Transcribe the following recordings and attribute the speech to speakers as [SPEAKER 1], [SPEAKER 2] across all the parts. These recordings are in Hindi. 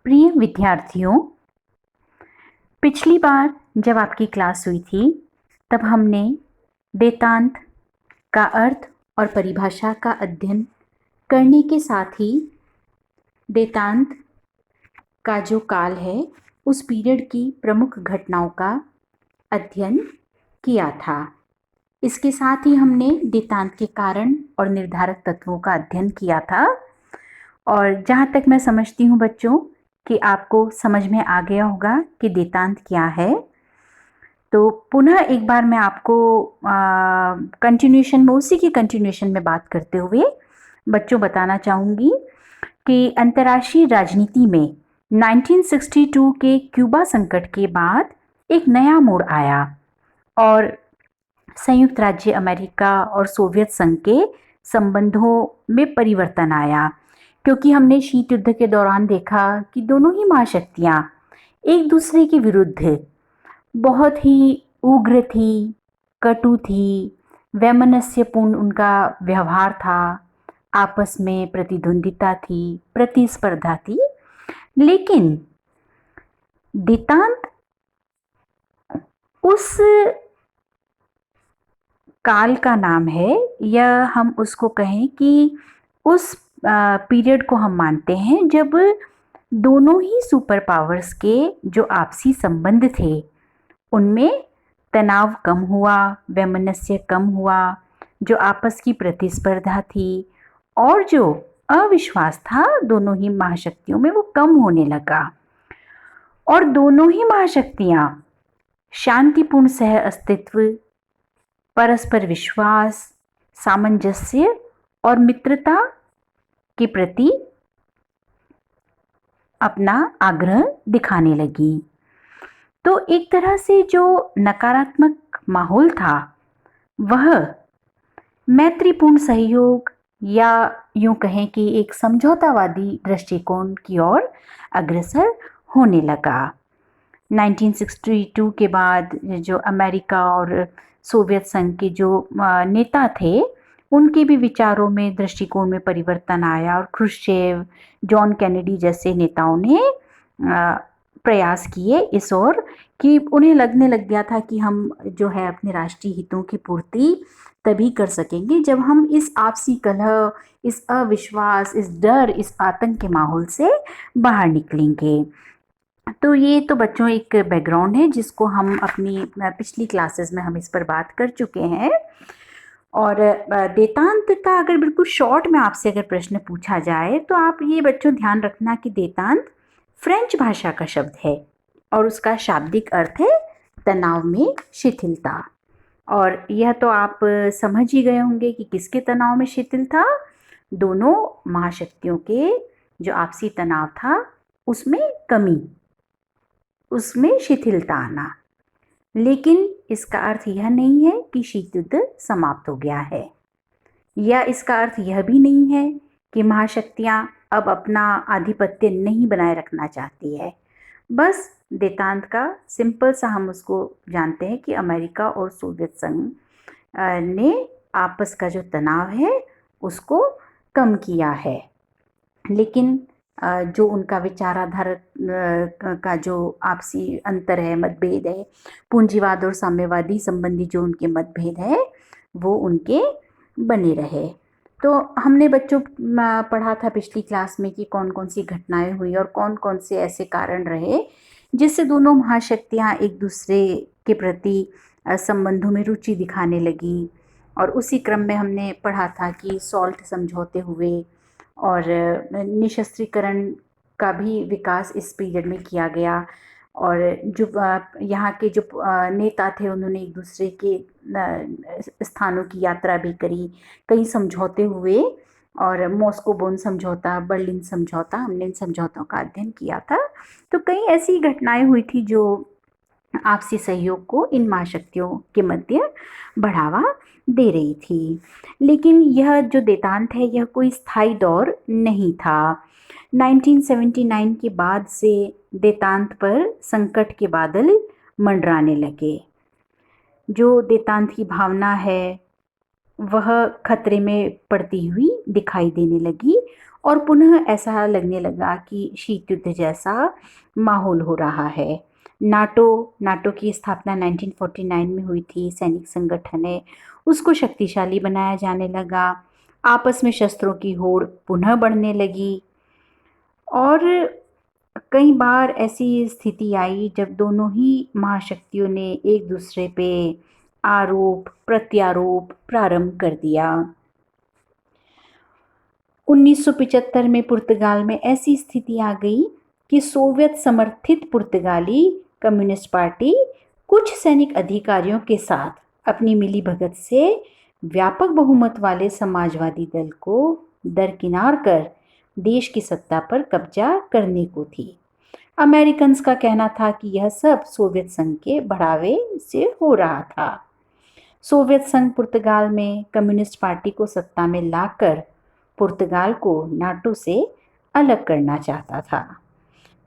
[SPEAKER 1] प्रिय विद्यार्थियों, पिछली बार जब आपकी क्लास हुई थी तब हमने देतांत का अर्थ और परिभाषा का अध्ययन करने के साथ ही देतांत का जो काल है उस पीरियड की प्रमुख घटनाओं का अध्ययन किया था। इसके साथ ही हमने देतांत के कारण और निर्धारक तत्वों का अध्ययन किया था। और जहाँ तक मैं समझती हूँ बच्चों कि आपको समझ में आ गया होगा कि देतांत क्या है। तो पुनः एक बार मैं आपको कंटिन्यूशन में उसी की कंटिन्यूशन में बात करते हुए बच्चों बताना चाहूँगी कि अंतर्राष्ट्रीय राजनीति में 1962 के क्यूबा संकट के बाद एक नया मोड़ आया और संयुक्त राज्य अमेरिका और सोवियत संघ के संबंधों में परिवर्तन आया, क्योंकि हमने शीत युद्ध के दौरान देखा कि दोनों ही महाशक्तियां एक दूसरे के विरुद्ध बहुत ही उग्र थी, कटु थी, वैमनस्यपूर्ण उनका व्यवहार था, आपस में प्रतिद्वंदिता थी, प्रतिस्पर्धा थी। लेकिन देतांत उस काल का नाम है, या हम उसको कहें कि उस पीरियड को हम मानते हैं जब दोनों ही सुपर पावर्स के जो आपसी संबंध थे उनमें तनाव कम हुआ, वैमनस्य कम हुआ, जो आपस की प्रतिस्पर्धा थी और जो अविश्वास था दोनों ही महाशक्तियों में वो कम होने लगा और दोनों ही महाशक्तियां शांतिपूर्ण सह अस्तित्व, परस्पर विश्वास, सामंजस्य और मित्रता के प्रति अपना आग्रह दिखाने लगी। तो एक तरह से जो नकारात्मक माहौल था वह मैत्रीपूर्ण सहयोग या यूं कहें कि एक समझौतावादी दृष्टिकोण की ओर अग्रसर होने लगा। 1962 के बाद जो अमेरिका और सोवियत संघ के जो नेता थे उनके भी विचारों में, दृष्टिकोण में परिवर्तन आया और क्रुश्चेव, जॉन कैनेडी जैसे नेताओं ने प्रयास किए इस ओर कि उन्हें लगने लग गया था कि हम जो है अपने राष्ट्रीय हितों की पूर्ति तभी कर सकेंगे जब हम इस आपसी कलह, इस अविश्वास, इस डर, इस आतंक के माहौल से बाहर निकलेंगे। तो ये तो बच्चों एक बैकग्राउंड है जिसको हम अपनी पिछली क्लासेस में हम इस पर बात कर चुके हैं। और देतांत का अगर बिल्कुल शॉर्ट में आपसे अगर प्रश्न पूछा जाए तो आप ये बच्चों ध्यान रखना कि देतांत फ्रेंच भाषा का शब्द है और उसका शाब्दिक अर्थ है तनाव में शिथिलता। और यह तो आप समझ ही गए होंगे कि किसके तनाव में शिथिल था, दोनों महाशक्तियों के जो आपसी तनाव था उसमें कमी, उसमें शिथिलता आना। लेकिन इसका अर्थ यह नहीं है कि शीत युद्ध समाप्त हो गया है, या इसका अर्थ यह भी नहीं है कि महाशक्तियां अब अपना आधिपत्य नहीं बनाए रखना चाहती है। बस देतांत का सिंपल सा हम उसको जानते हैं कि अमेरिका और सोवियत संघ ने आपस का जो तनाव है उसको कम किया है। लेकिन जो उनका विचाराधारा का जो आपसी अंतर है, मतभेद है, पूंजीवाद और साम्यवादी संबंधी जो उनके मतभेद है वो उनके बने रहे। तो हमने बच्चों पढ़ा था पिछली क्लास में कि कौन कौन सी घटनाएं हुई और कौन कौन से ऐसे कारण रहे जिससे दोनों महाशक्तियां एक दूसरे के प्रति संबंधों में रुचि दिखाने लगी। और उसी क्रम में हमने पढ़ा था कि सॉल्ट समझौते हुए और निशस्त्रीकरण का भी विकास इस पीरियड में किया गया। और जो यहाँ के जो नेता थे उन्होंने एक दूसरे के स्थानों की यात्रा भी करी, कई समझौते हुए और मॉस्को बोन समझौता, बर्लिन समझौता, हमने इन समझौतों का अध्ययन किया था। तो कई ऐसी घटनाएं हुई थी जो आपसी सहयोग को इन महाशक्तियों के मध्य बढ़ावा दे रही थी। लेकिन यह जो देतांत है यह कोई स्थायी दौर नहीं था। 1979 के बाद से देतांत पर संकट के बादल मंडराने लगे। जो देतांत की भावना है वह खतरे में पड़ती हुई दिखाई देने लगी और पुनः ऐसा लगने लगा कि शीत युद्ध जैसा माहौल हो रहा है। नाटो नाटो की स्थापना 1949 में हुई थी। सैनिक संगठन है उसको शक्तिशाली बनाया जाने लगा। आपस में शस्त्रों की होड़ पुनः बढ़ने लगी और कई बार ऐसी स्थिति आई जब दोनों ही महाशक्तियों ने एक दूसरे पे आरोप प्रत्यारोप प्रारंभ कर दिया। 1975 में पुर्तगाल में ऐसी स्थिति आ गई कि सोवियत समर्थित पुर्तगाली कम्युनिस्ट पार्टी कुछ सैनिक अधिकारियों के साथ अपनी मिलीभगत से व्यापक बहुमत वाले समाजवादी दल को दरकिनार कर देश की सत्ता पर कब्जा करने को थी। अमेरिकन्स का कहना था कि यह सब सोवियत संघ के बढ़ावे से हो रहा था। सोवियत संघ पुर्तगाल में कम्युनिस्ट पार्टी को सत्ता में लाकर पुर्तगाल को नाटो से अलग करना चाहता था।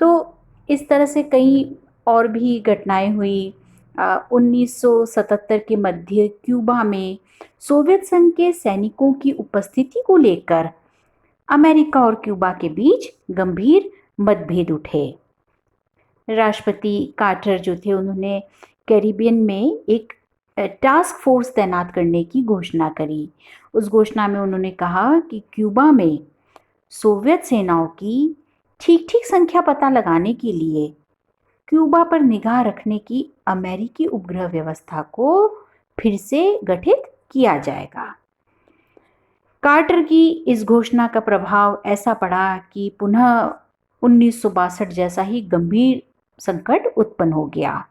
[SPEAKER 1] तो इस तरह से कई और भी घटनाएं हुई। 1977 के मध्य क्यूबा में सोवियत संघ के सैनिकों की उपस्थिति को लेकर अमेरिका और क्यूबा के बीच गंभीर मतभेद उठे। राष्ट्रपति कार्टर जो थे उन्होंने कैरिबियन में एक टास्क फोर्स तैनात करने की घोषणा करी। उस घोषणा में उन्होंने कहा कि क्यूबा में सोवियत सेनाओं की ठीक ठीक संख्या पता लगाने के लिए क्यूबा पर निगाह रखने की अमेरिकी उपग्रह व्यवस्था को फिर से गठित किया जाएगा। कार्टर की इस घोषणा का प्रभाव ऐसा पड़ा कि पुनः 1962 जैसा ही गंभीर संकट उत्पन्न हो गया।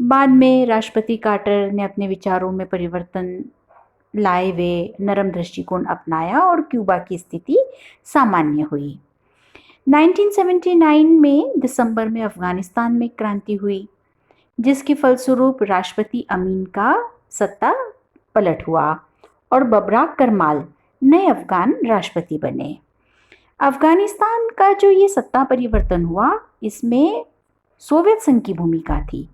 [SPEAKER 1] बाद में राष्ट्रपति कार्टर ने अपने विचारों में परिवर्तन लाए वे नरम दृष्टिकोण अपनाया और क्यूबा की स्थिति सामान्य हुई। 1979 में दिसंबर में अफगानिस्तान में क्रांति हुई जिसके फलस्वरूप राष्ट्रपति अमीन का सत्ता पलट हुआ और बबराक करमाल नए अफगान राष्ट्रपति बने। अफगानिस्तान का जो ये सत्ता परिवर्तन हुआ इसमें सोवियत संघ की भूमिका थी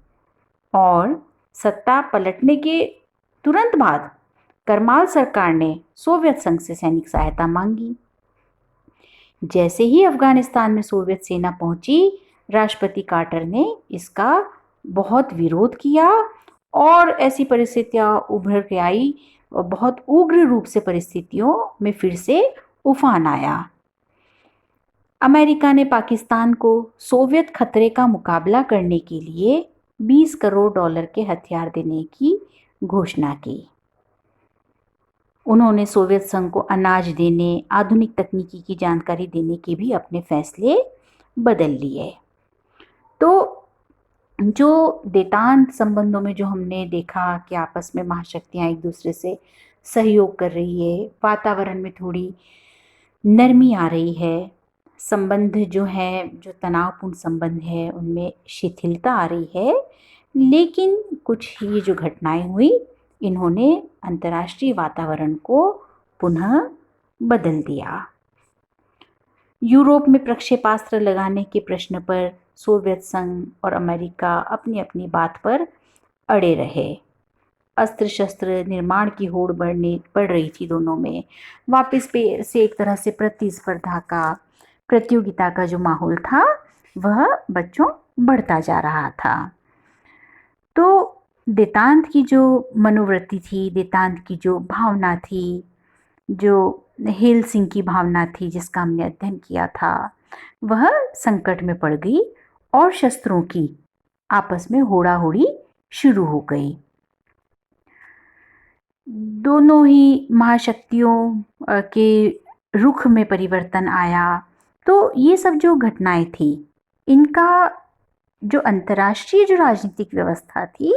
[SPEAKER 1] और सत्ता पलटने के तुरंत बाद करमाल सरकार ने सोवियत संघ से सैनिक सहायता मांगी। जैसे ही अफगानिस्तान में सोवियत सेना पहुंची राष्ट्रपति कार्टर ने इसका बहुत विरोध किया और ऐसी परिस्थितियां उभर के आई और बहुत उग्र रूप से परिस्थितियों में फिर से उफान आया। अमेरिका ने पाकिस्तान को सोवियत खतरे का मुकाबला करने के लिए 20 करोड़ डॉलर के हथियार देने की घोषणा की। उन्होंने सोवियत संघ को अनाज देने, आधुनिक तकनीकी की जानकारी देने के भी अपने फैसले बदल लिए। तो जो देतांत संबंधों में जो हमने देखा कि आपस में महाशक्तियां एक दूसरे से सहयोग कर रही है, वातावरण में थोड़ी नरमी आ रही है, संबंध जो है जो तनावपूर्ण संबंध है उनमें शिथिलता आ रही है, लेकिन कुछ ये जो घटनाएं हुई इन्होंने अंतर्राष्ट्रीय वातावरण को पुनः बदल दिया। यूरोप में प्रक्षेपास्त्र लगाने के प्रश्न पर सोवियत संघ और अमेरिका अपनी अपनी बात पर अड़े रहे। अस्त्र शस्त्र निर्माण की होड़ बढ़ रही थी दोनों में। वापस पे से एक तरह से प्रतिस्पर्धा का, प्रतियोगिता का जो माहौल था वह बच्चों बढ़ता जा रहा था। तो देतांत की जो मनोवृत्ति थी, देतांत की जो भावना थी, जो हेलसिंकी की भावना थी जिसका हमने अध्ययन किया था, वह संकट में पड़ गई और शस्त्रों की आपस में होड़ाहोड़ी शुरू हो गई। दोनों ही महाशक्तियों के रुख में परिवर्तन आया। तो ये सब जो घटनाएं थी इनका जो अंतर्राष्ट्रीय जो राजनीतिक व्यवस्था थी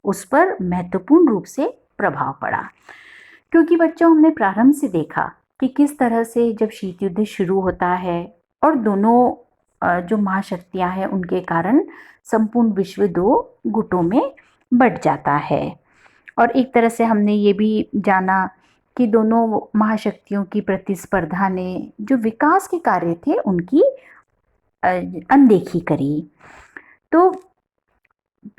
[SPEAKER 1] उस पर महत्वपूर्ण रूप से प्रभाव पड़ा। क्योंकि बच्चों हमने प्रारंभ से देखा कि किस तरह से जब शीत युद्ध शुरू होता है और दोनों जो महाशक्तियां हैं उनके कारण संपूर्ण विश्व दो गुटों में बंट जाता है। और एक तरह से हमने ये भी जाना कि दोनों महाशक्तियों की प्रतिस्पर्धा ने जो विकास के कार्य थे उनकी अनदेखी करी। तो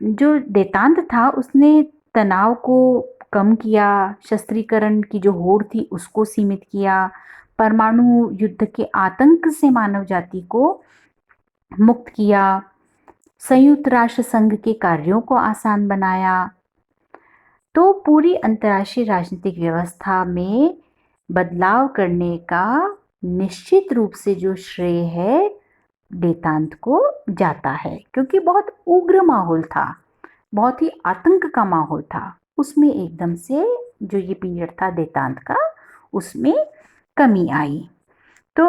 [SPEAKER 1] जो देतांत था उसने तनाव को कम किया, शस्त्रीकरण की जो होड़ थी उसको सीमित किया, परमाणु युद्ध के आतंक से मानव जाति को मुक्त किया, संयुक्त राष्ट्र संघ के कार्यों को आसान बनाया। तो पूरी अंतर्राष्ट्रीय राजनीतिक व्यवस्था में बदलाव करने का निश्चित रूप से जो श्रेय है देतांत को जाता है, क्योंकि बहुत उग्र माहौल था, बहुत ही आतंक का माहौल था। उसमें एकदम से जो ये पीरियड था देतांत का, उसमें कमी आई। तो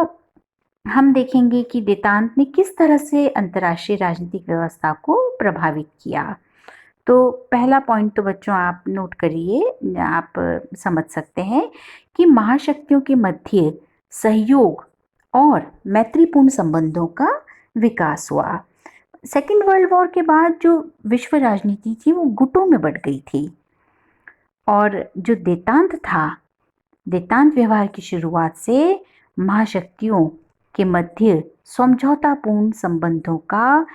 [SPEAKER 1] हम देखेंगे कि देतांत ने किस तरह से अंतर्राष्ट्रीय राजनीतिक व्यवस्था को प्रभावित किया। तो पहला पॉइंट तो बच्चों आप नोट करिए, आप समझ सकते हैं कि महाशक्तियों के मध्य सहयोग और मैत्रीपूर्ण संबंधों का विकास हुआ। सेकेंड वर्ल्ड वॉर के बाद जो विश्व राजनीति थी वो गुटों में बढ़ गई थी, और जो देतांत था, देतांत व्यवहार की शुरुआत से महाशक्तियों के मध्य समझौतापूर्ण संबंधों का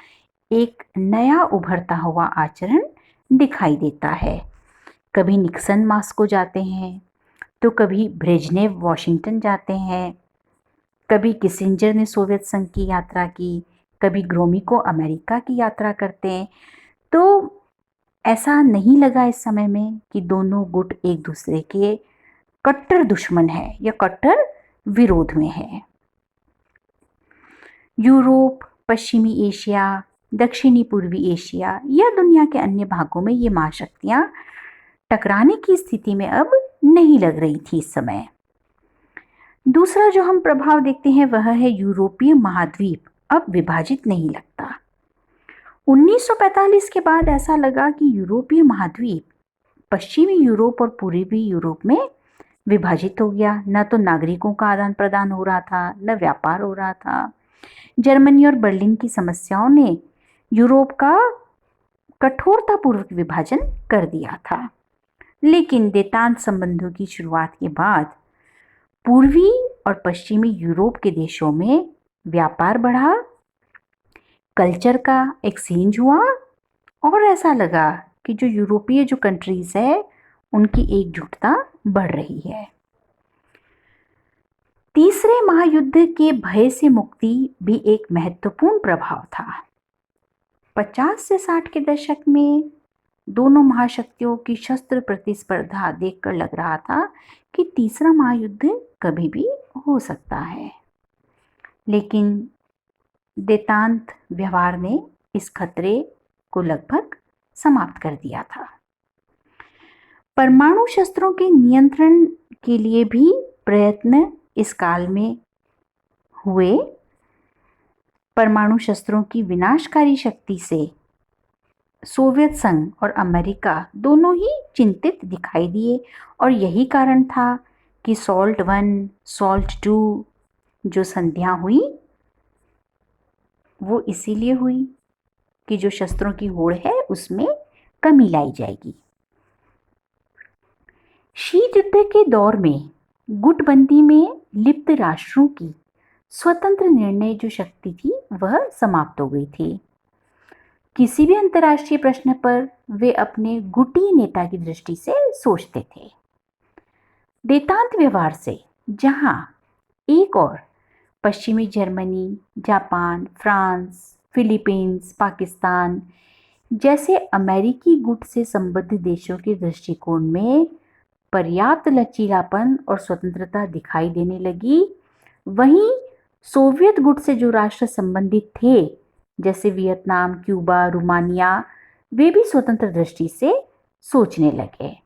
[SPEAKER 1] एक नया उभरता हुआ आचरण दिखाई देता है। कभी निक्सन मॉस्को जाते हैं, तो कभी ब्रेजनेव वॉशिंगटन जाते हैं, कभी किसिंजर ने सोवियत संघ की यात्रा की, कभी ग्रोमिको अमेरिका की यात्रा करते हैं। तो ऐसा नहीं लगा इस समय में कि दोनों गुट एक दूसरे के कट्टर दुश्मन है या कट्टर विरोध में है। यूरोप, पश्चिमी एशिया, दक्षिणी पूर्वी एशिया या दुनिया के अन्य भागों में ये महाशक्तियां टकराने की स्थिति में अब नहीं लग रही थी इस समय। दूसरा जो हम प्रभाव देखते हैं वह है यूरोपीय महाद्वीप अब विभाजित नहीं लगता। 1945 के बाद ऐसा लगा कि यूरोपीय महाद्वीप पश्चिमी यूरोप और पूर्वी यूरोप में विभाजित हो गया। न तो नागरिकों का आदान प्रदान हो रहा था, न व्यापार हो रहा था। जर्मनी और बर्लिन की समस्याओं ने यूरोप का कठोरतापूर्वक विभाजन कर दिया था। लेकिन देतांत संबंधों की शुरुआत के बाद पूर्वी और पश्चिमी यूरोप के देशों में व्यापार बढ़ा, कल्चर का एक्सचेंज हुआ, और ऐसा लगा कि जो यूरोपीय जो कंट्रीज है उनकी एकजुटता बढ़ रही है। तीसरे महायुद्ध के भय से मुक्ति भी एक महत्वपूर्ण प्रभाव था। 50 से 60 के दशक में दोनों महाशक्तियों की शस्त्र प्रतिस्पर्धा देखकर लग रहा था कि तीसरा महायुद्ध कभी भी हो सकता है। लेकिन देतांत व्यवहार ने इस खतरे को लगभग समाप्त कर दिया था। परमाणु शस्त्रों के नियंत्रण के लिए भी प्रयत्न इस काल में हुए। परमाणु शस्त्रों की विनाशकारी शक्ति से सोवियत संघ और अमेरिका दोनों ही चिंतित दिखाई दिए, और यही कारण था कि सॉल्ट 1, सॉल्ट 2 जो संधियां हुई वो इसीलिए हुई कि जो शस्त्रों की होड़ है उसमें कमी लाई जाएगी। शीत युद्ध के दौर में गुटबंदी में लिप्त राष्ट्रों की स्वतंत्र निर्णय जो शक्ति थी वह समाप्त हो गई थी। किसी भी अंतर्राष्ट्रीय प्रश्न पर वे अपने गुटी नेता की दृष्टि से सोचते थे। देतांत व्यवहार से जहां एक और पश्चिमी Germany, Japan, France, Philippines, Pakistan जैसे अमेरिकी गुट से संबद्ध देशों के दृष्टिकोण में पर्याप्त लचीलापन और स्वतंत्रता दिखाई देने लगी, वहीं सोवियत गुट से जो राष्ट्र संबंधित थे जैसे वियतनाम, क्यूबा, रोमानिया, वे भी स्वतंत्र दृष्टि से सोचने लगे।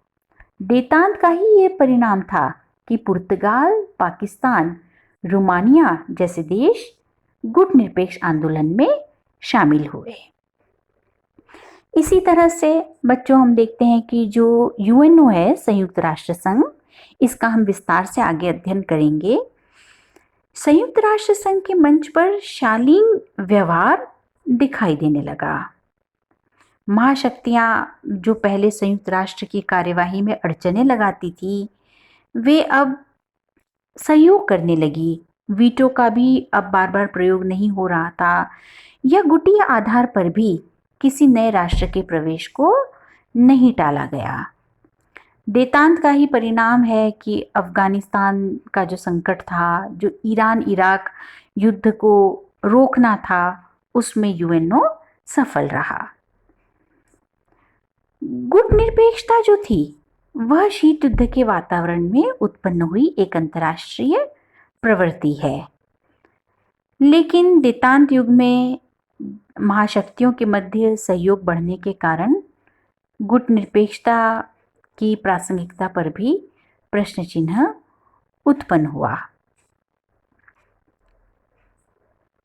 [SPEAKER 1] देतांत का ही ये परिणाम था कि पुर्तगाल, पाकिस्तान, रोमानिया जैसे देश गुट निरपेक्ष आंदोलन में शामिल हुए। इसी तरह से बच्चों हम देखते हैं कि जो यूएनओ है, संयुक्त राष्ट्र संघ, इसका हम विस्तार से आगे अध्ययन करेंगे। संयुक्त राष्ट्र संघ के मंच पर शालीन व्यवहार दिखाई देने लगा। महाशक्तियां जो पहले संयुक्त राष्ट्र की कार्यवाही में अड़चने लगाती थी, वे अब सहयोग करने लगी। वीटो का भी अब बार बार प्रयोग नहीं हो रहा था, या गुटीय आधार पर भी किसी नए राष्ट्र के प्रवेश को नहीं टाला गया। देतांत का ही परिणाम है कि अफगानिस्तान का जो संकट था, जो ईरान इराक युद्ध को रोकना था, उसमें यूएनओ सफल रहा। गुटनिरपेक्षता जो थी वह शीत युद्ध के वातावरण में उत्पन्न हुई एक अंतर्राष्ट्रीय प्रवृत्ति है। लेकिन देतांत युग में महाशक्तियों के मध्य सहयोग बढ़ने के कारण गुटनिरपेक्षता की प्रासंगिकता पर भी प्रश्न चिन्ह उत्पन्न हुआ।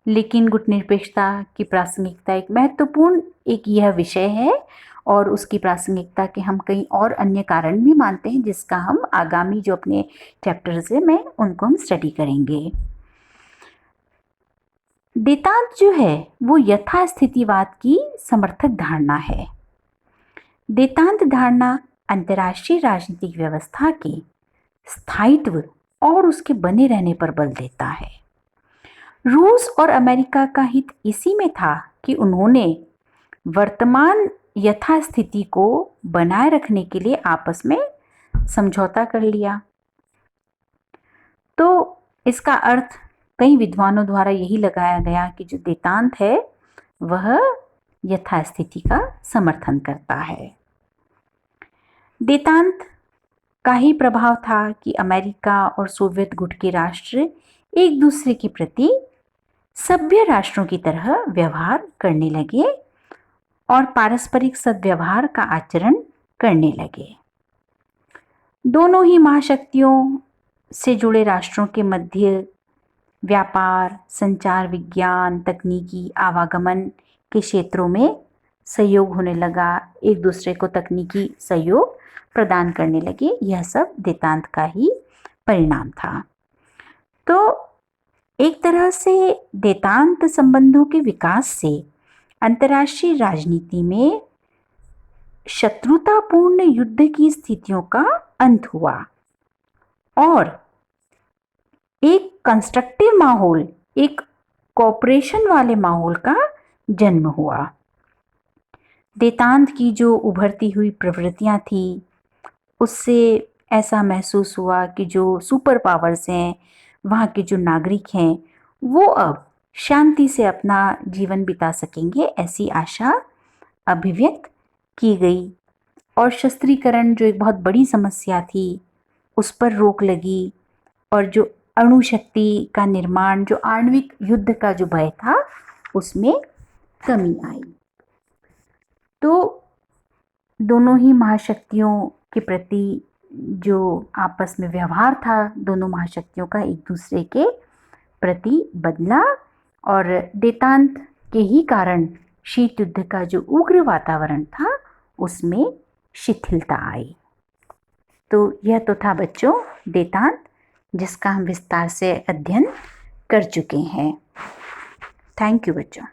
[SPEAKER 1] लेकिन गुटनिरपेक्षता की प्रासंगिकता एक महत्वपूर्ण यह विषय है और उसकी प्रासंगिकता के हम कई और अन्य कारण भी मानते हैं, जिसका हम आगामी जो अपने चैप्टर्स है में उनको हम स्टडी करेंगे। देतांत जो है वो यथास्थितिवाद की समर्थक धारणा है। देतांत धारणा अंतर्राष्ट्रीय राजनीतिक व्यवस्था के स्थायित्व और उसके बने रहने पर बल देता है। रूस और अमेरिका का हित इसी में था कि उन्होंने वर्तमान यथास्थिति को बनाए रखने के लिए आपस में समझौता कर लिया। तो इसका अर्थ कई विद्वानों द्वारा यही लगाया गया कि जो देतांत है वह यथास्थिति का समर्थन करता है। देतांत का ही प्रभाव था कि अमेरिका और सोवियत गुट के राष्ट्र एक दूसरे के प्रति सभ्य राष्ट्रों की तरह व्यवहार करने लगे और पारस्परिक सद्व्यवहार का आचरण करने लगे। दोनों ही महाशक्तियों से जुड़े राष्ट्रों के मध्य व्यापार, संचार, विज्ञान, तकनीकी, आवागमन के क्षेत्रों में सहयोग होने लगा, एक दूसरे को तकनीकी सहयोग प्रदान करने लगे। यह सब देतांत का ही परिणाम था। तो एक तरह से देतांत संबंधों के विकास से अंतर्राष्ट्रीय राजनीति में शत्रुतापूर्ण युद्ध की स्थितियों का अंत हुआ और एक कंस्ट्रक्टिव माहौल, एक कोऑपरेशन वाले माहौल का जन्म हुआ। देतांत की जो उभरती हुई प्रवृत्तियां थी उससे ऐसा महसूस हुआ कि जो सुपर पावर्स हैं, वहाँ के जो नागरिक हैं, वो अब शांति से अपना जीवन बिता सकेंगे, ऐसी आशा अभिव्यक्त की गई और शस्त्रीकरण जो एक बहुत बड़ी समस्या थी उस पर रोक लगी और जो अणु शक्ति का निर्माण, जो आणविक युद्ध का जो भय था, उसमें कमी आई। तो दोनों ही महाशक्तियों के प्रति जो आपस में व्यवहार था दोनों महाशक्तियों का एक दूसरे के प्रति बदला और देतांत के ही कारण शीत युद्ध का जो उग्र वातावरण था उसमें शिथिलता आई। तो यह तो था बच्चों देतांत, जिसका हम विस्तार से अध्ययन कर चुके हैं। थैंक यू बच्चों।